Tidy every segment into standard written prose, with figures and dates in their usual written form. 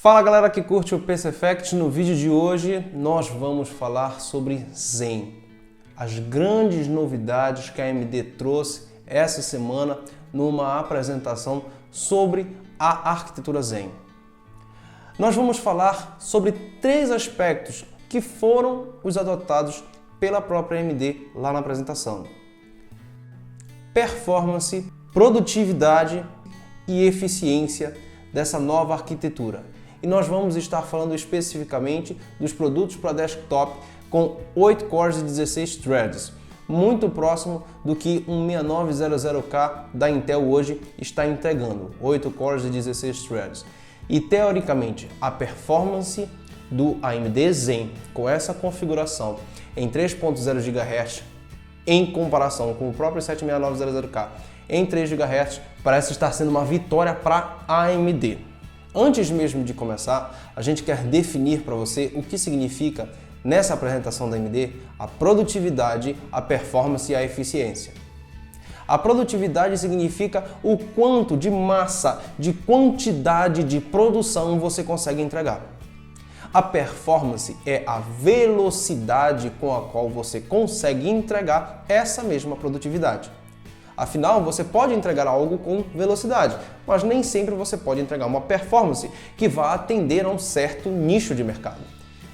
Fala galera que curte o PC Fact, no vídeo de hoje nós vamos falar sobre Zen. As grandes novidades que a AMD trouxe essa semana numa apresentação sobre a arquitetura Zen. Nós vamos falar sobre 3 aspectos que foram os adotados pela própria AMD lá na apresentação: performance, produtividade e eficiência dessa nova arquitetura. E nós vamos estar falando especificamente dos produtos para desktop com 8 cores e 16 threads, muito próximo do que um 6900K da Intel hoje está entregando, 8 cores e 16 threads. E teoricamente, a performance do AMD Zen com essa configuração em 3.0 GHz em comparação com o próprio 7900K em 3 GHz parece estar sendo uma vitória para a AMD. Antes mesmo de começar, a gente quer definir para você o que significa nessa apresentação da AMD a produtividade, a performance e a eficiência. A produtividade significa o quanto de massa, de quantidade de produção você consegue entregar. A performance é a velocidade com a qual você consegue entregar essa mesma produtividade. Afinal, você pode entregar algo com velocidade, mas nem sempre você pode entregar uma performance que vá atender a um certo nicho de mercado.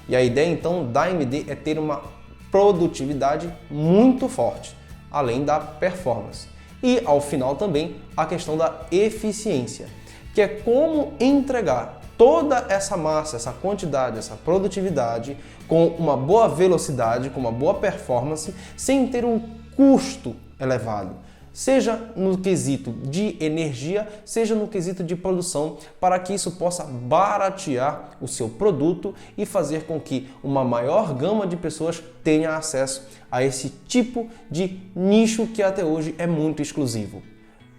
E a ideia então da AMD é ter uma produtividade muito forte, além da performance. E ao final também a questão da eficiência, que é como entregar toda essa massa, essa quantidade, essa produtividade com uma boa velocidade, com uma boa performance, sem ter um custo elevado. Seja no quesito de energia, seja no quesito de produção, para que isso possa baratear o seu produto e fazer com que uma maior gama de pessoas tenha acesso a esse tipo de nicho que até hoje é muito exclusivo.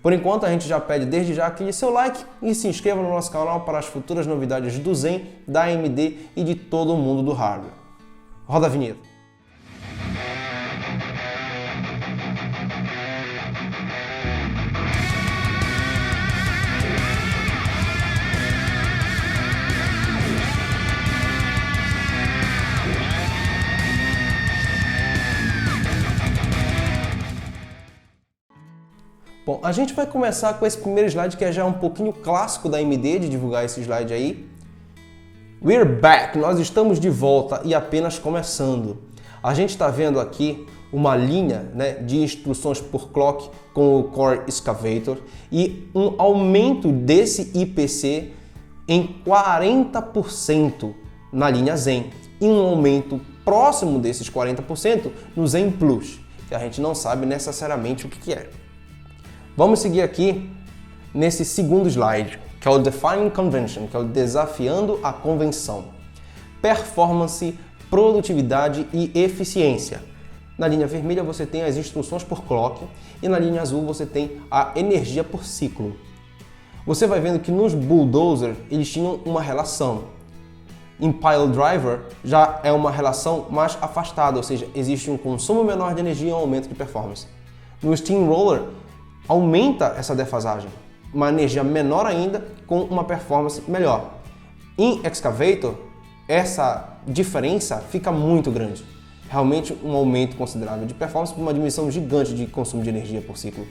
Por enquanto, a gente já pede desde já aquele seu like e se inscreva no nosso canal para as futuras novidades do Zen, da AMD e de todo o mundo do hardware. Roda a vinheta. Bom, a gente vai começar com esse primeiro slide que é já um pouquinho clássico da AMD de divulgar esse slide aí. We're back! Nós estamos de volta e apenas começando. A gente está vendo aqui uma linha, de instruções por clock com o Core Excavator e um aumento desse IPC em 40% na linha Zen e um aumento próximo desses 40% no Zen Plus, que a gente não sabe necessariamente o que é. Vamos seguir aqui nesse segundo slide, que é o Defying Convention, que é o desafiando a convenção. Performance, produtividade e eficiência. Na linha vermelha você tem as instruções por clock e na linha azul você tem a energia por ciclo. Você vai vendo que nos Bulldozer eles tinham uma relação. Em Pile Driver já é uma relação mais afastada, ou seja, existe um consumo menor de energia e um aumento de performance. No Steamroller aumenta essa defasagem, uma energia menor ainda com uma performance melhor. Em Excavator, essa diferença fica muito grande. Realmente um aumento considerável de performance, uma diminuição gigante de consumo de energia por ciclo.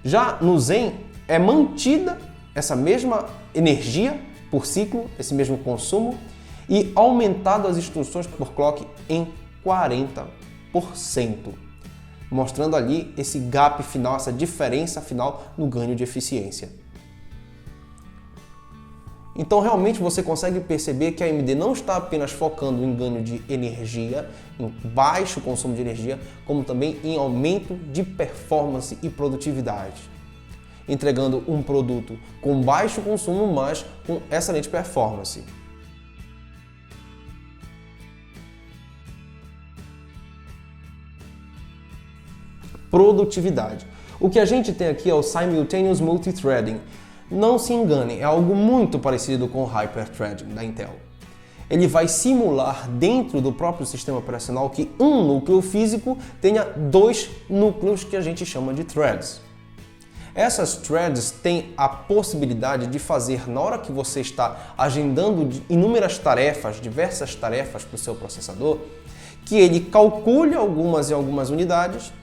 Já no Zen, é mantida essa mesma energia por ciclo, esse mesmo consumo, e aumentado as instruções por clock em 40%. Mostrando ali esse gap final, essa diferença final no ganho de eficiência. Então realmente você consegue perceber que a AMD não está apenas focando em ganho de energia, em baixo consumo de energia, como também em aumento de performance e produtividade, entregando um produto com baixo consumo, mas com excelente performance. Produtividade. O que a gente tem aqui é o Simultaneous Multithreading. Não se enganem, é algo muito parecido com o Hyper-Threading da Intel. Ele vai simular dentro do próprio sistema operacional que um núcleo físico tenha 2 núcleos que a gente chama de threads. Essas threads têm a possibilidade de fazer, na hora que você está agendando inúmeras tarefas, diversas tarefas para o seu processador, que ele calcule algumas unidades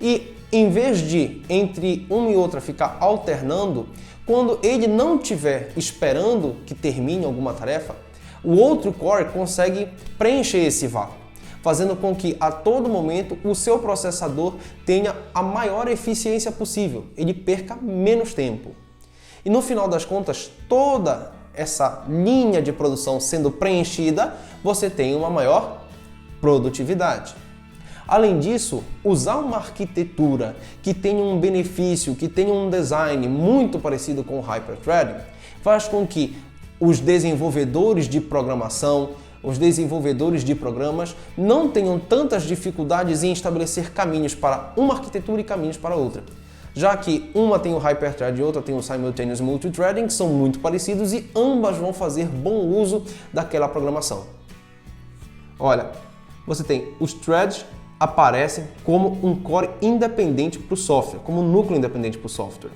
e, em vez de entre uma e outra ficar alternando, quando ele não estiver esperando que termine alguma tarefa, o outro core consegue preencher esse vácuo, fazendo com que a todo momento o seu processador tenha a maior eficiência possível, ele perca menos tempo. E no final das contas, toda essa linha de produção sendo preenchida, você tem uma maior produtividade. Além disso, usar uma arquitetura que tenha um benefício, que tenha um design muito parecido com o Hyper-Threading, faz com que os desenvolvedores de programação, os desenvolvedores de programas não tenham tantas dificuldades em estabelecer caminhos para uma arquitetura e caminhos para outra, já que uma tem o Hyper-Thread e outra tem o Simultaneous Multithreading, que são muito parecidos e ambas vão fazer bom uso daquela programação. Olha, você tem os threads aparecem como um core independente para o software, como um núcleo independente para o software.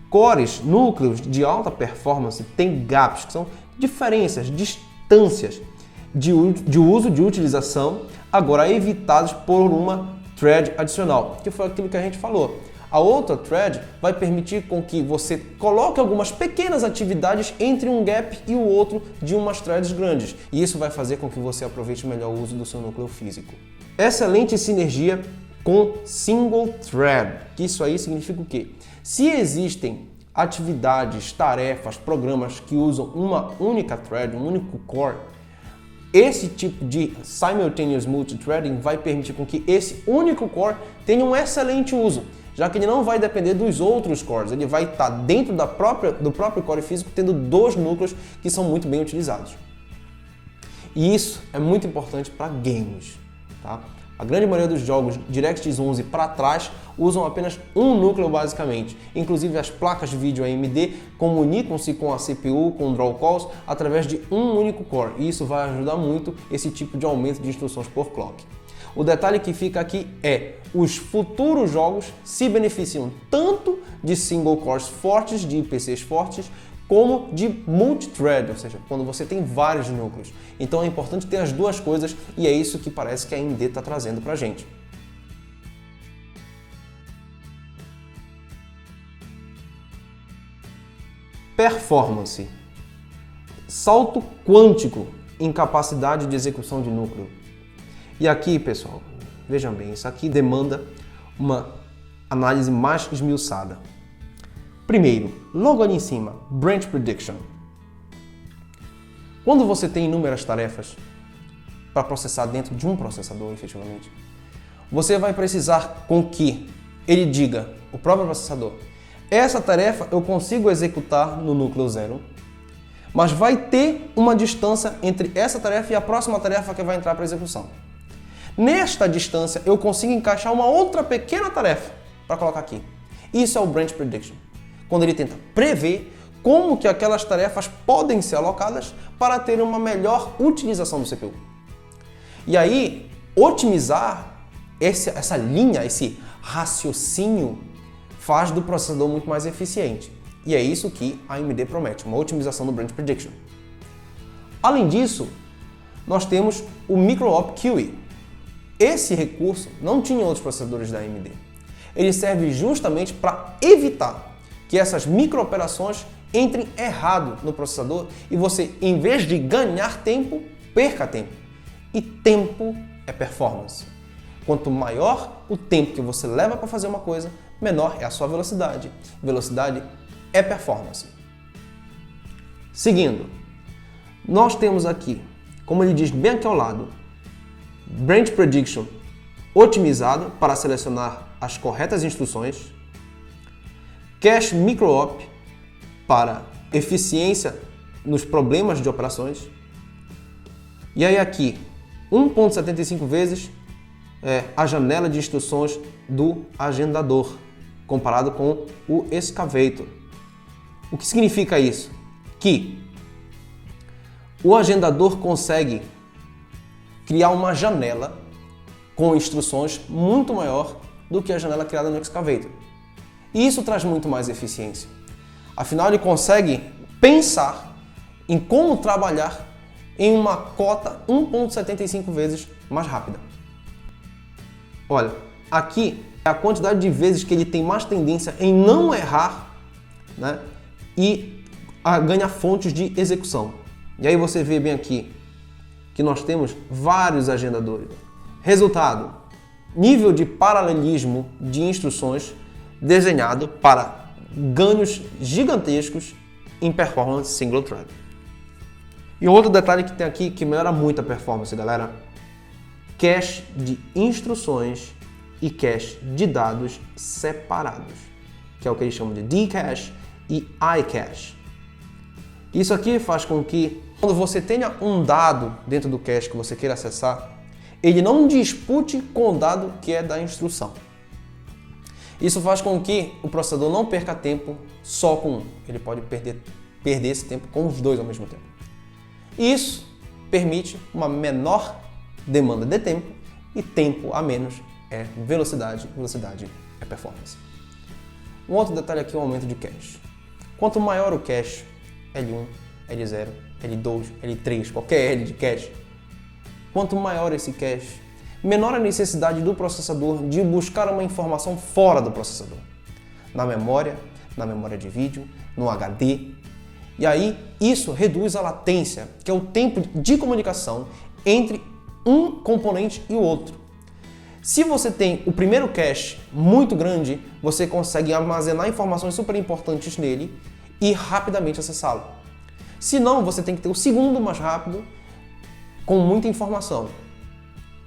Cores, núcleos de alta performance têm gaps, que são diferenças, distâncias de uso, de utilização, agora evitados por uma thread adicional, que foi aquilo que a gente falou. A outra thread vai permitir com que você coloque algumas pequenas atividades entre um gap e o outro de umas threads grandes. E isso vai fazer com que você aproveite melhor o uso do seu núcleo físico. Excelente sinergia com single thread, que isso aí significa o quê? Se existem atividades, tarefas, programas que usam uma única thread, um único core, esse tipo de Simultaneous Multithreading vai permitir com que esse único core tenha um excelente uso, já que ele não vai depender dos outros cores, ele vai estar dentro do próprio core físico, tendo dois núcleos que são muito bem utilizados. E isso é muito importante para games. Tá? A grande maioria dos jogos DirectX 11 para trás usam apenas um núcleo basicamente. Inclusive as placas de vídeo AMD comunicam-se com a CPU, com draw calls, através de um único core. E isso vai ajudar muito esse tipo de aumento de instruções por clock. O detalhe que fica aqui é, os futuros jogos se beneficiam tanto de single cores fortes, de IPCs fortes, como de multithread, ou seja, quando você tem vários núcleos. Então é importante ter as duas coisas e é isso que parece que a AMD está trazendo para a gente. Performance. Salto quântico em capacidade de execução de núcleo. E aqui, pessoal, vejam bem, isso aqui demanda uma análise mais esmiuçada. Primeiro, logo ali em cima, Branch Prediction. Quando você tem inúmeras tarefas para processar dentro de um processador, efetivamente, você vai precisar com que ele diga, o próprio processador, essa tarefa eu consigo executar no núcleo 0, mas vai ter uma distância entre essa tarefa e a próxima tarefa que vai entrar para execução. Nesta distância, eu consigo encaixar uma outra pequena tarefa para colocar aqui. Isso é o Branch Prediction, quando ele tenta prever como que aquelas tarefas podem ser alocadas para ter uma melhor utilização do CPU. E aí, otimizar essa linha, esse raciocínio, faz do processador muito mais eficiente. E é isso que a AMD promete, uma otimização do Branch Prediction. Além disso, nós temos o Micro-Op QE. Esse recurso não tinha em outros processadores da AMD. Ele serve justamente para evitar que essas micro-operações entrem errado no processador e você, em vez de ganhar tempo, perca tempo. E tempo é performance. Quanto maior o tempo que você leva para fazer uma coisa, menor é a sua velocidade. Velocidade é performance. Seguindo, nós temos aqui, como ele diz bem aqui ao lado, Branch Prediction otimizado para selecionar as corretas instruções, Cache Micro-Op para eficiência nos problemas de operações, e aí aqui 1.75 vezes a janela de instruções do agendador, comparado com o Excavator. O que significa isso? Que o agendador consegue criar uma janela com instruções muito maior do que a janela criada no Excavator. E isso traz muito mais eficiência. Afinal, ele consegue pensar em como trabalhar em uma cota 1,75 vezes mais rápida. Olha, aqui é a quantidade de vezes que ele tem mais tendência em não errar, né, e a ganhar fontes de execução. E aí você vê bem aqui que nós temos vários agendadores. Resultado, nível de paralelismo de instruções desenhado para ganhos gigantescos em performance single thread. E outro detalhe que tem aqui que melhora muito a performance, galera, cache de instruções e cache de dados separados, que é o que eles chamam de D-cache e I-cache. Isso aqui faz com que, quando você tenha um dado dentro do cache que você queira acessar, ele não dispute com o dado que é da instrução. Isso faz com que o processador não perca tempo só com um. Ele pode perder esse tempo com os dois ao mesmo tempo. Isso permite uma menor demanda de tempo, e tempo a menos é velocidade, velocidade é performance. Um outro detalhe aqui é o aumento de cache. Quanto maior o cache, L1, L0, L2, L3, qualquer L de cache, quanto maior esse cache, menor a necessidade do processador de buscar uma informação fora do processador. Na memória de vídeo, no HD. E aí, isso reduz a latência, que é o tempo de comunicação entre um componente e o outro. Se você tem o primeiro cache muito grande, você consegue armazenar informações super importantes nele e rapidamente acessá-lo. Se não, você tem que ter o segundo mais rápido, com muita informação.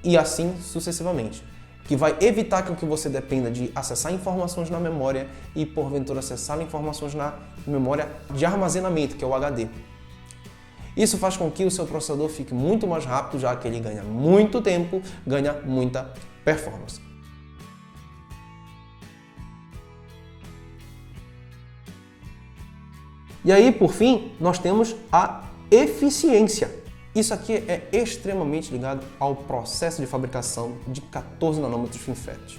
E assim sucessivamente, que vai evitar que você dependa de acessar informações na memória e, porventura, acessar informações na memória de armazenamento, que é o HD. Isso faz com que o seu processador fique muito mais rápido, já que ele ganha muito tempo, ganha muita performance. E aí, por fim, nós temos a eficiência. Isso aqui é extremamente ligado ao processo de fabricação de 14 nanômetros FinFET.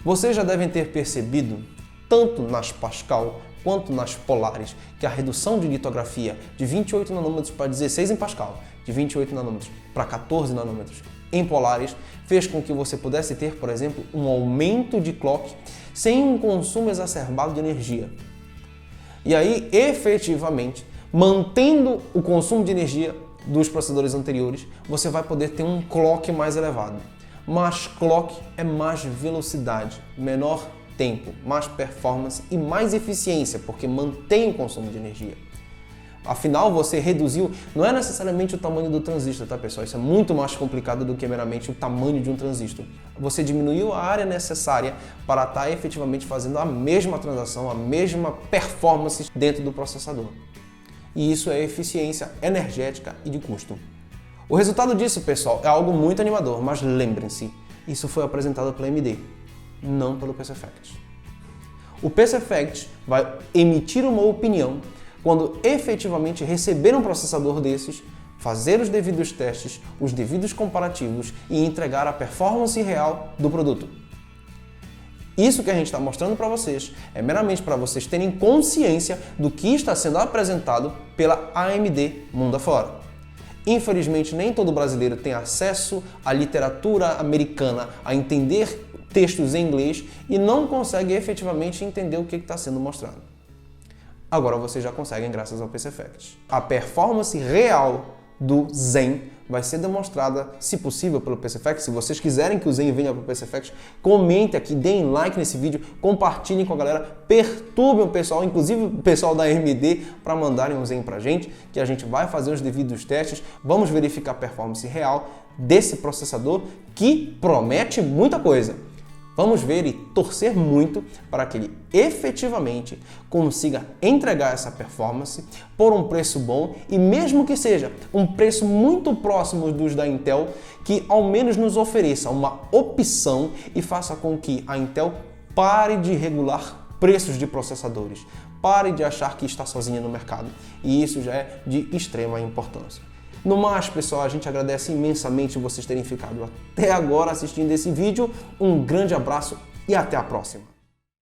Vocês já devem ter percebido, tanto nas Pascal quanto nas Polaris, que a redução de litografia de 28 nanômetros para 16 em Pascal, de 28 nanômetros para 14 nanômetros em Polaris, fez com que você pudesse ter, por exemplo, um aumento de clock sem um consumo exacerbado de energia. E aí, efetivamente, mantendo o consumo de energia dos processadores anteriores, você vai poder ter um clock mais elevado. Mais clock é mais velocidade, menor tempo, mais performance e mais eficiência, porque mantém o consumo de energia. Afinal, você reduziu, não é necessariamente o tamanho do transistor, tá, pessoal? Isso é muito mais complicado do que meramente o tamanho de um transistor. Você diminuiu a área necessária para estar efetivamente fazendo a mesma transação, a mesma performance dentro do processador. E isso é eficiência energética e de custo. O resultado disso, pessoal, é algo muito animador, mas lembrem-se, isso foi apresentado pela AMD, não pelo PCFect. O PCFect vai emitir uma opinião quando efetivamente receber um processador desses, fazer os devidos testes, os devidos comparativos e entregar a performance real do produto. Isso que a gente está mostrando para vocês é meramente para vocês terem consciência do que está sendo apresentado pela AMD mundo afora. Infelizmente, nem todo brasileiro tem acesso à literatura americana, a entender textos em inglês e não consegue efetivamente entender o que está sendo mostrado. Agora vocês já conseguem graças ao PCFect. A performance real do Zen vai ser demonstrada, se possível, pelo PCFect. Se vocês quiserem que o Zen venha para o PCFect, comentem aqui, deem like nesse vídeo, compartilhem com a galera, perturbem o pessoal, inclusive o pessoal da AMD, para mandarem um Zen para a gente, que a gente vai fazer os devidos testes, vamos verificar a performance real desse processador que promete muita coisa. Vamos ver e torcer muito para que ele efetivamente consiga entregar essa performance por um preço bom e mesmo que seja um preço muito próximo dos da Intel, que ao menos nos ofereça uma opção e faça com que a Intel pare de regular preços de processadores, pare de achar que está sozinha no mercado. E isso já é de extrema importância. No mais, pessoal, a gente agradece imensamente vocês terem ficado até agora assistindo esse vídeo. Um grande abraço e até a próxima!